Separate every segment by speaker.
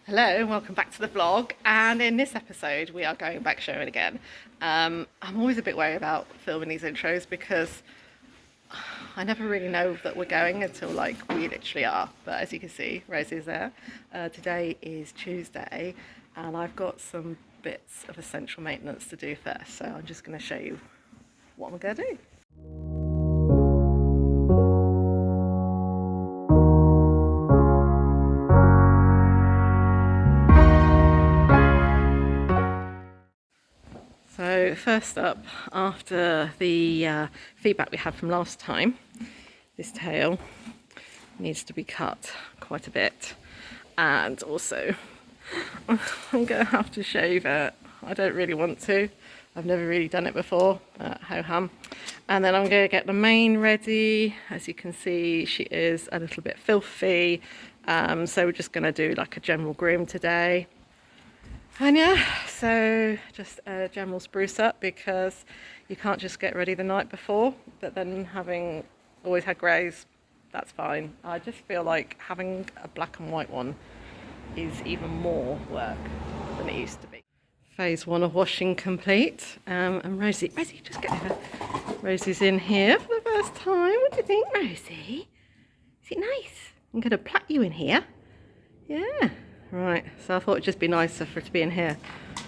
Speaker 1: Hello and welcome back to the vlog, and in this episode we are going back showing again. I'm always a bit worried about filming these intros because I never really know that we're going until we literally are, but as you can see Rosie's there. Today is Tuesday and I've got some bits of essential maintenance to do first, so I'm just going to show you what I'm going to do. So first up, after the feedback we had from last time, this tail needs to be cut quite a bit, and also I'm going to have to shave it. I don't really want to. I've never really done it before, but ho-hum. And then I'm going to get the mane ready. As you can see, she is a little bit filthy, so we're just going to do like a general groom today. And yeah, so just a general spruce up, because you can't just get ready the night before, but then having always had greys, that's fine. I just feel like having a black and white one is even more work than it used to be. Phase one of washing complete, and Rosie, just get over. Rosie's in here for the first time. What do you think, Rosie? Is it nice? I'm going to plait you in here. Yeah. Right, so I thought it'd just be nicer for her to be in here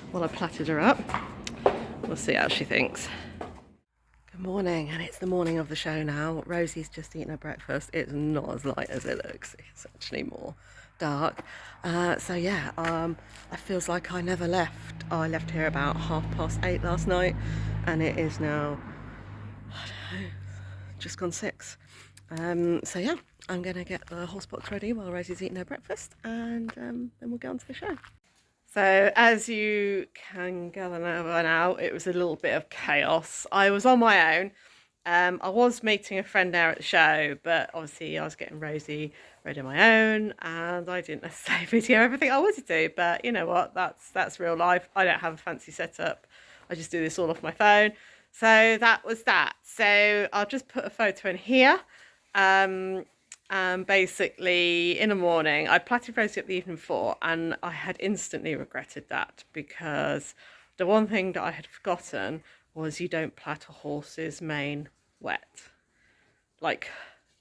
Speaker 1: while I plaited her up. We'll see how she thinks. Good morning, and it's the morning of the show now. Rosie's just eaten her breakfast. It's not as light as it looks. It's actually more dark. So yeah, it feels like I never left. I left here about 8:30 last night, and it is now, I don't know, just gone 6. So yeah, I'm going to get the horse box ready while Rosie's eating her breakfast, and then we'll get on to the show. So as you can gather now by now, it was a little bit of chaos. I was on my own. I was meeting a friend there at the show, but obviously I was getting Rosie ready on my own, and I didn't necessarily video everything I wanted to do. But you know what? That's real life. I don't have a fancy setup. I just do this all off my phone. So that was that. So I'll just put a photo in here. Basically in the morning I plaited Rosie up the evening before, and I had instantly regretted that, because the one thing that I had forgotten was you don't plait a horse's mane wet, like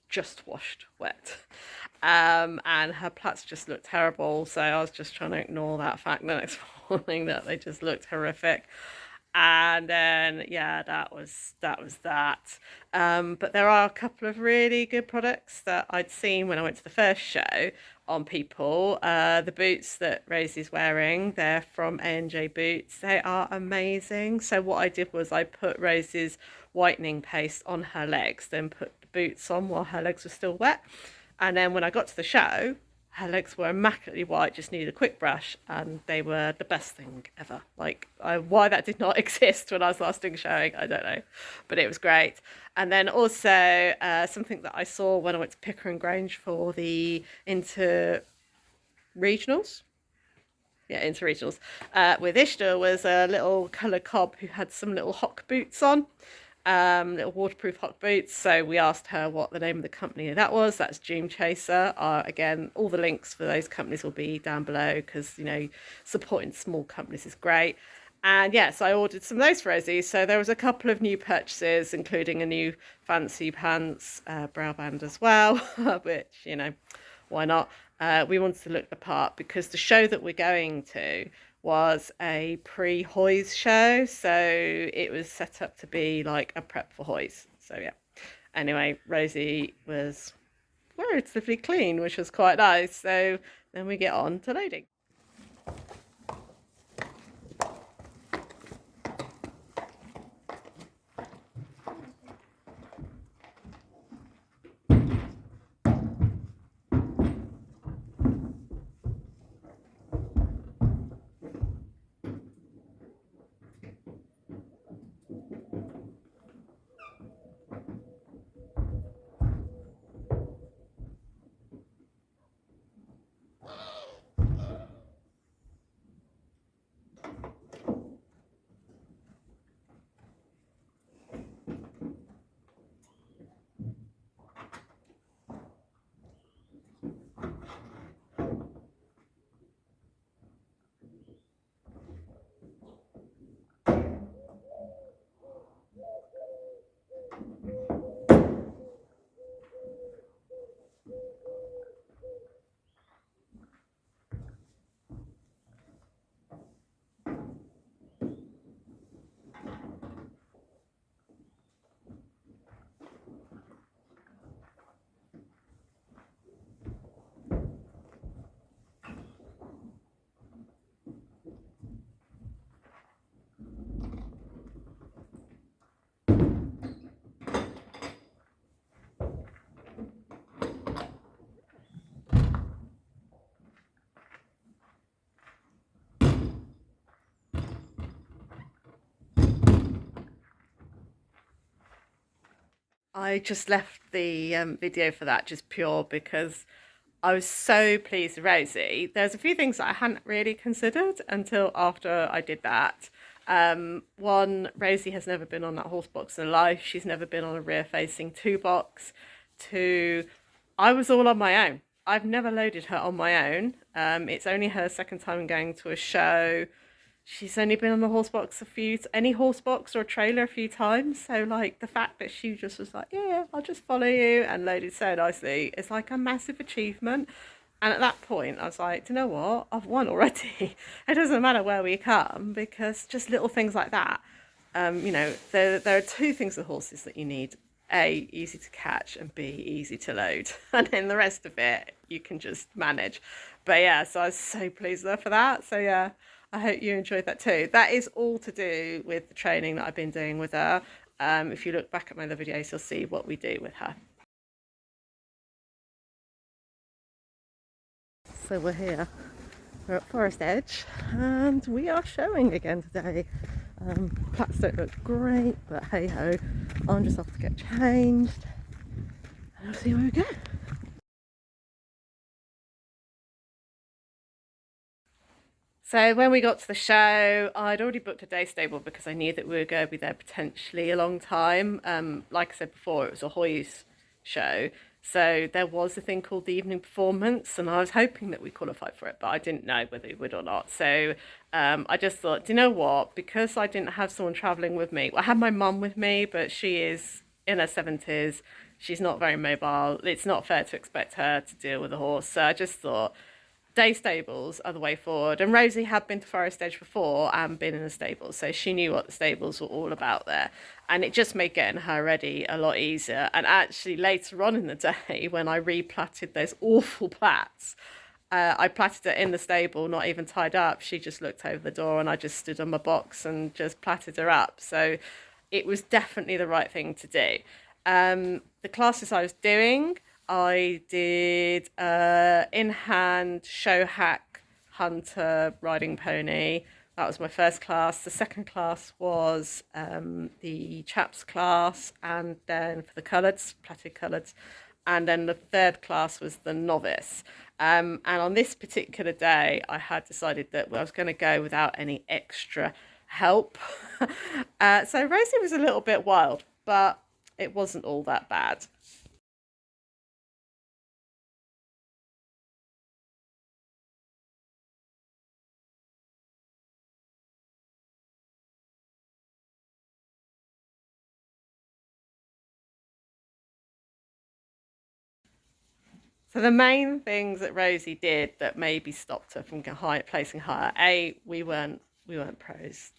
Speaker 1: just washed wet. And her plaits just looked terrible, so I was just trying to ignore that fact the next morning that they just looked horrific. And then yeah, that was that. But there are a couple of really good products that I'd seen when I went to the first show on people. The boots that Rosie's wearing, they're from A&J Boots. They are amazing. So what I did was I put Rosie's whitening paste on her legs, then put the boots on while her legs were still wet, and then when I got to the show, her legs were immaculately white, just needed a quick brush, and they were the best thing ever. Why that did not exist when I was last doing showing, I don't know, but it was great. And then also something that I saw when I went to Pickering Grange for the inter-regionals. Yeah, inter-regionals. With Ishtar was a little coloured cob who had some little hock boots on. Little waterproof hock boots. So we asked her what the name of the company that was. That's Dream Chaser. Again, all the links for those companies will be down below, because you know, supporting small companies is great. And yes, I ordered some of those for Rosie. So there was a couple of new purchases, including a new fancy pants brow band as well, which, you know, why not? We wanted to look the part, because the show that we're going to was a pre-hoys show, so it was set up to be like a prep for hoys. So yeah, anyway, Rosie was relatively clean, which was quite nice. So then we get on to loading. I just left the video for that just pure because I was so pleased with Rosie. There's a few things that I hadn't really considered until after I did that. One, Rosie has never been on that horse box in her life. She's never been on a rear-facing 2 box. 2, I was all on my own. I've never loaded her on my own. It's only her second time going to a show. She's only been on the horse box any horse box or a trailer a few times. So like the fact that she just was like, yeah, I'll just follow you and loaded so nicely, it's like a massive achievement. And at that point, I was like, do you know what? I've won already. It doesn't matter where we come because just little things like that. You know, there are 2 things with horses that you need. A, easy to catch, and B, easy to load. And then the rest of it, you can just manage. But yeah, so I was so pleased with her for that. So yeah, I hope you enjoyed that too. That is all to do with the training that I've been doing with her. If you look back at my other videos, you'll see what we do with her. So we're here, we're at Forest Edge and we are showing again today. Plats don't look great, but hey ho, I'm just off to get changed and we'll see where we go. So when we got to the show, I'd already booked a day stable because I knew that we were going to be there potentially a long time. Like I said before, it was a Hoy's show. So there was a thing called the evening performance and I was hoping that we qualified for it, but I didn't know whether we would or not. So I just thought, do you know what? Because I didn't have someone travelling with me. I had my mum with me, but she is in her 70s. She's not very mobile. It's not fair to expect her to deal with a horse. So I just thought, day stables are the way forward. And Rosie had been to Forest Edge before and been in a stable, so she knew what the stables were all about there. And it just made getting her ready a lot easier. And actually later on in the day, when I replatted those awful plats, I platted it in the stable, not even tied up. She just looked over the door and I just stood on my box and just platted her up. So it was definitely the right thing to do. The classes I was doing, I did in-hand, show hack, hunter, riding pony. That was my first class. The second class was the chaps class, and then for the coloureds, platted coloureds. And then the third class was the novice. And on this particular day, I had decided that I was going to go without any extra help. So Rosie was a little bit wild, but it wasn't all that bad. So the main things that Rosie did that maybe stopped her from placing higher. A, we weren't pros.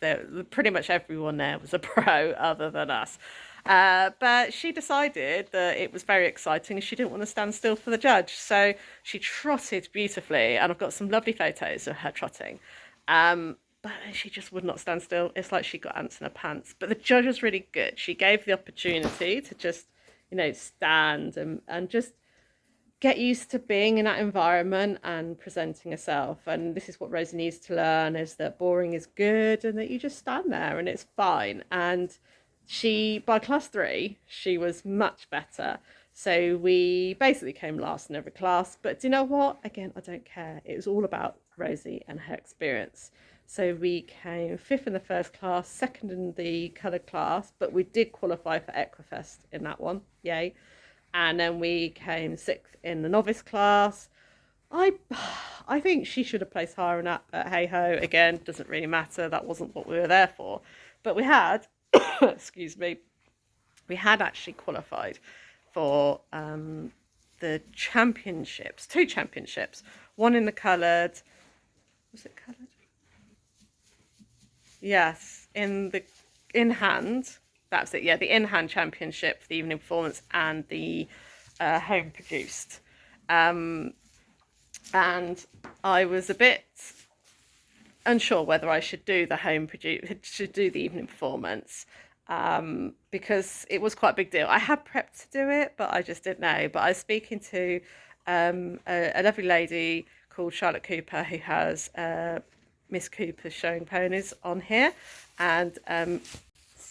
Speaker 1: Pretty much everyone there was a pro other than us. But she decided that it was very exciting and she didn't want to stand still for the judge. So she trotted beautifully, and I've got some lovely photos of her trotting. But she just would not stand still. It's like she got ants in her pants. But the judge was really good. She gave the opportunity to just, you know, stand and just get used to being in that environment and presenting herself. And this is what Rosie needs to learn, is that boring is good and that you just stand there and it's fine. And she, by class 3, she was much better. So we basically came last in every class. But do you know what? Again, I don't care. It was all about Rosie and her experience. So we came 5th in the first class, 2nd in the coloured class, but we did qualify for Equifest in that one. Yay. And then we came 6th in the novice class. I think she should have placed higher in that, but hey ho, again, doesn't really matter. That wasn't what we were there for. But we had, excuse me, we had actually qualified for the championships, 2 championships. One in the coloured, was it coloured? Yes, in hand. That's it, yeah, the in-hand championship for the evening performance and the home produced. And I was a bit unsure whether I should do the the evening performance, because it was quite a big deal. I had prepped to do it, but I just didn't know. But I was speaking to a lovely lady called Charlotte Cooper, who has Miss Cooper's Showing Ponies on here, and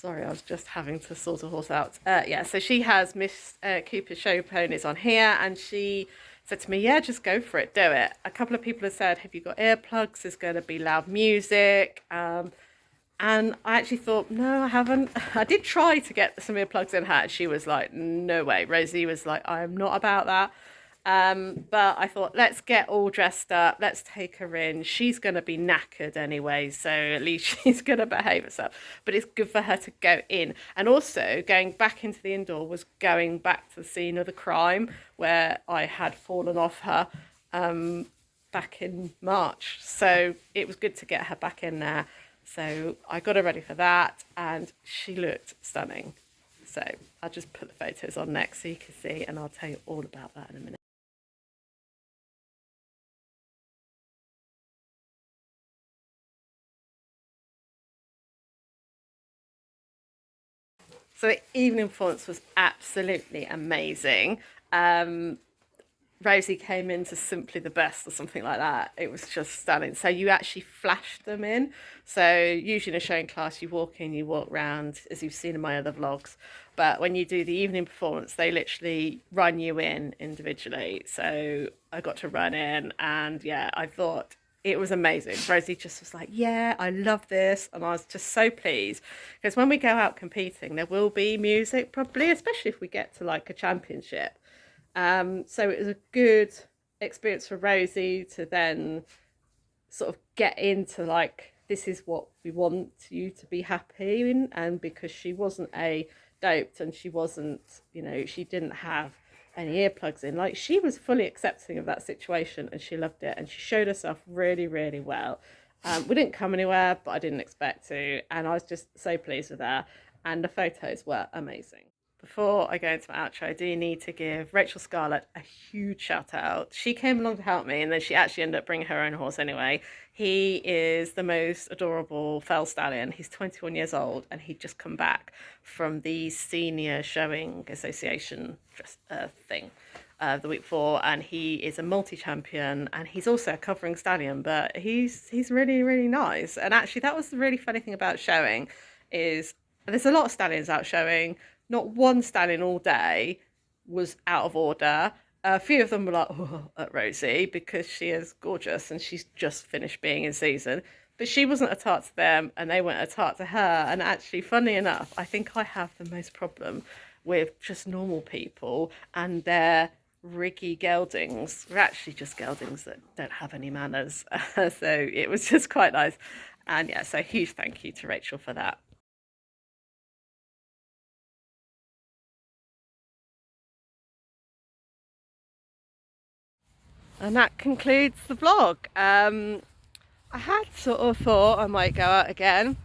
Speaker 1: Sorry, I was just having to sort a horse out. Yeah, so she has Miss Cooper's show ponies on here, and she said to me, yeah, just go for it, do it. A couple of people have said, have you got earplugs? There's going to be loud music. And I actually thought, no, I haven't. I did try to get some earplugs in her, and she was like, no way. Rosie was like, I'm not about that. But I thought, let's get all dressed up. Let's take her in. She's going to be knackered anyway, so at least she's going to behave herself. But it's good for her to go in. And also, going back into the indoor was going back to the scene of the crime where I had fallen off her back in March. So it was good to get her back in there. So I got her ready for that, and she looked stunning. So I'll just put the photos on next so you can see, and I'll tell you all about that in a minute. So the evening performance was absolutely amazing. Rosie came into Simply the Best or something like that. It was just stunning. So you actually flashed them in. So usually in a showing class, you walk in, you walk round, as you've seen in my other vlogs. But when you do the evening performance, they literally run you in individually. So I got to run in, and yeah, I thought it was amazing. Rosie just was like, yeah, I love this. And I was just so pleased, because when we go out competing, there will be music probably, especially if we get to like a championship. So it was a good experience for Rosie to then sort of get into like, this is what we want you to be happy in. And because she wasn't doped, and she wasn't, you know, she didn't have any earplugs in, like, she was fully accepting of that situation, and she loved it, and she showed herself really, really well. We didn't come anywhere, but I didn't expect to, and I was just so pleased with her, and the photos were amazing. Before I go into my outro, I do need to give Rachel Scarlett a huge shout out. She came along to help me, and then she actually ended up bringing her own horse anyway. He is the most adorable fell stallion. He's 21 years old, and he'd just come back from the Senior Showing Association thing the week before, and he is a multi-champion, and he's also a covering stallion, but he's really, really nice. And actually, that was the really funny thing about showing, is there's a lot of stallions out showing. Not one stallion all day was out of order. A few of them were like, oh, at Rosie, because she is gorgeous and she's just finished being in season. But she wasn't a tart to them, and they weren't a tart to her. And actually, funny enough, I think I have the most problem with just normal people and their riggy geldings. They're actually just geldings that don't have any manners. So it was just quite nice. And yeah, so huge thank you to Rachel for that. And that concludes the vlog. I had sort of thought I might go out again,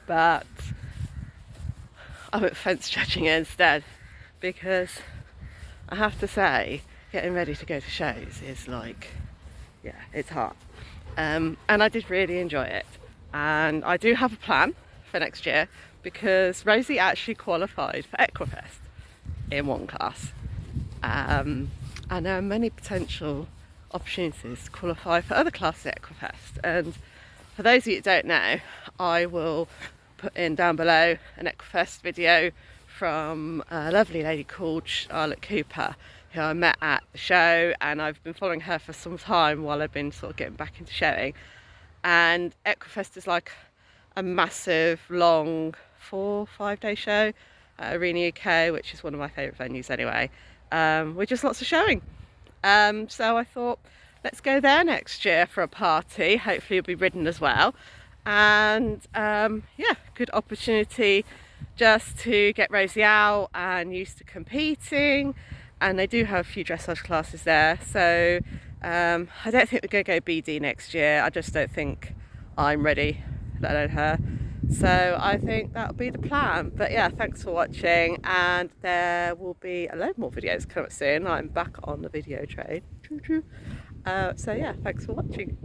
Speaker 1: but I went fence judging instead, because I have to say, getting ready to go to shows is like, yeah, it's hard. And I did really enjoy it. And I do have a plan for next year, because Rosie actually qualified for Equifest in one class. And there are many potential opportunities to qualify for other classes at Equifest. And for those of you that don't know, I will put in down below an Equifest video from a lovely lady called Charlotte Cooper, who I met at the show, and I've been following her for some time while I've been sort of getting back into showing. And Equifest is like a massive, long 4-5 day show at Arena UK, which is one of my favourite venues anyway. With just lots of showing. So I thought, let's go there next year for a party. Hopefully it'll be ridden as well. And yeah, good opportunity just to get Rosie out and used to competing. And they do have a few dressage classes there. So I don't think we're going to go BD next year. I just don't think I'm ready, let alone her. So I think that'll be the plan. But yeah, thanks for watching, and there will be a load more videos coming soon. I'm back on the video train. So yeah, thanks for watching.